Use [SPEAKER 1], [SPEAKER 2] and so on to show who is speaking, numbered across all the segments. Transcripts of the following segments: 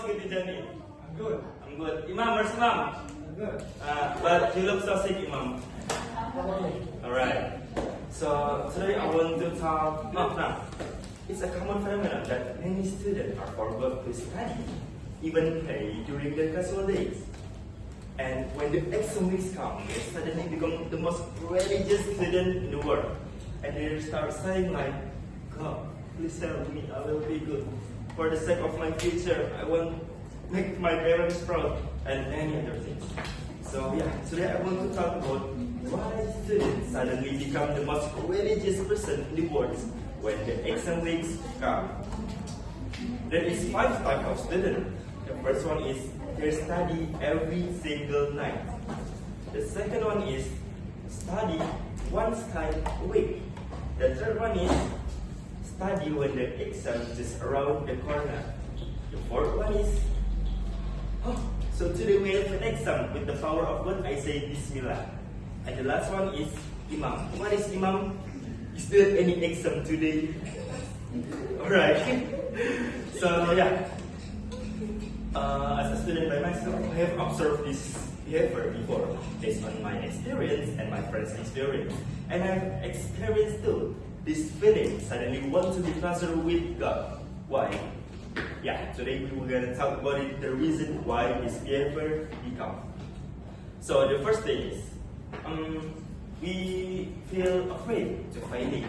[SPEAKER 1] what's good, Jenny?
[SPEAKER 2] I'm good.
[SPEAKER 1] I'm good. Imam, where's Imam?
[SPEAKER 2] I'm good.
[SPEAKER 1] But you look so sick, Imam.
[SPEAKER 2] Okay.
[SPEAKER 1] Alright. So today I want to talk. Now, it's a common phenomenon that many students are forgot to study, even play during their casual days. And when the exam weeks come, they suddenly become the most religious student in the world. And they start saying like, God, please help me, I will be good. For the sake of my future, I want to make my parents proud, and many other things. So yeah, today I want to talk about why students suddenly become the most religious person in the world when the exam weeks come. There is 5 types of students. The first one is they study every single night. The second one is study once time a week. The third one is study when the exam is just around the corner. The fourth one is, so today we have an exam with the power of God, I say Bismillah. And the last one is Imam. What is Imam? Is there any exam today? Alright. So yeah. As a student by myself, I have observed this behavior before based on my experience and my friends' experience. And I've experienced too this feeling suddenly want to be closer with God. Why? Yeah, today we're gonna talk about it, the reason why this behavior become. So the first thing is, we feel afraid to failing.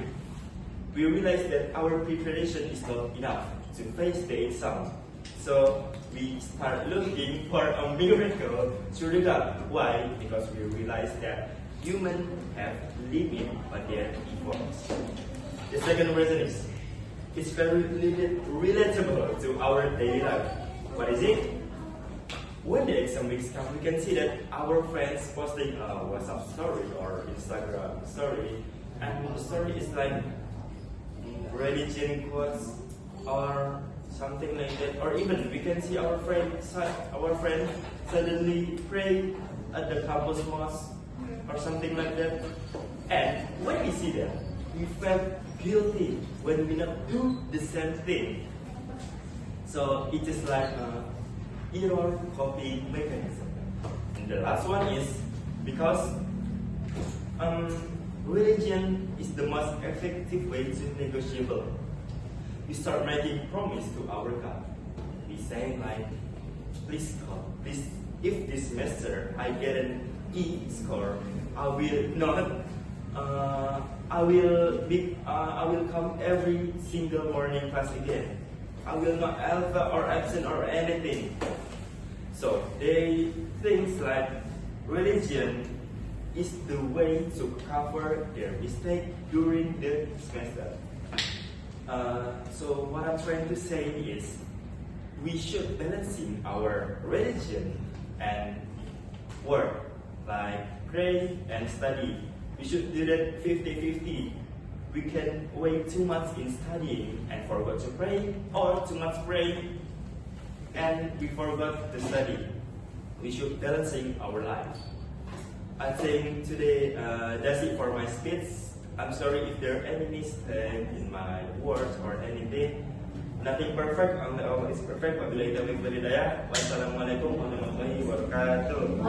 [SPEAKER 1] We realize that our preparation is not enough to face the exam. So we start looking for a miracle through God. Why? Because we realize that humans have limit on their efforts. The second reason is, it's very relatable to our daily life. What is it? When the exam weeks come, we can see that our friends posting a WhatsApp story or Instagram story, and the story is like religion quotes or something like that. Or even we can see our friend suddenly pray at the campus mosque or something like that. And when we see that, we felt guilty when we not do the same thing. So it is like error copy mechanism. And the last one is because religion is the most effective way to negotiable. We start making promise to our God. We say like, please God, please, if this semester I get an E score, I will not. I will come every single morning class again. I will not alpha or absent or anything. So they think like religion is the way to cover their mistake during the semester. So what I'm trying to say is, we should balancing our religion and work, like pray and study. We should do that 50-50. We can wait too much in studying and forgot to pray, or too much pray and we forgot to study. We should balancing our life. I think today that's it for my speech. I'm sorry if there are any mistake in my words or anything. Nothing perfect, only Allah is perfect. Wabillahi taufiq wal hidayah. Wassalamualaikum warahmatullahi wabarakatuh.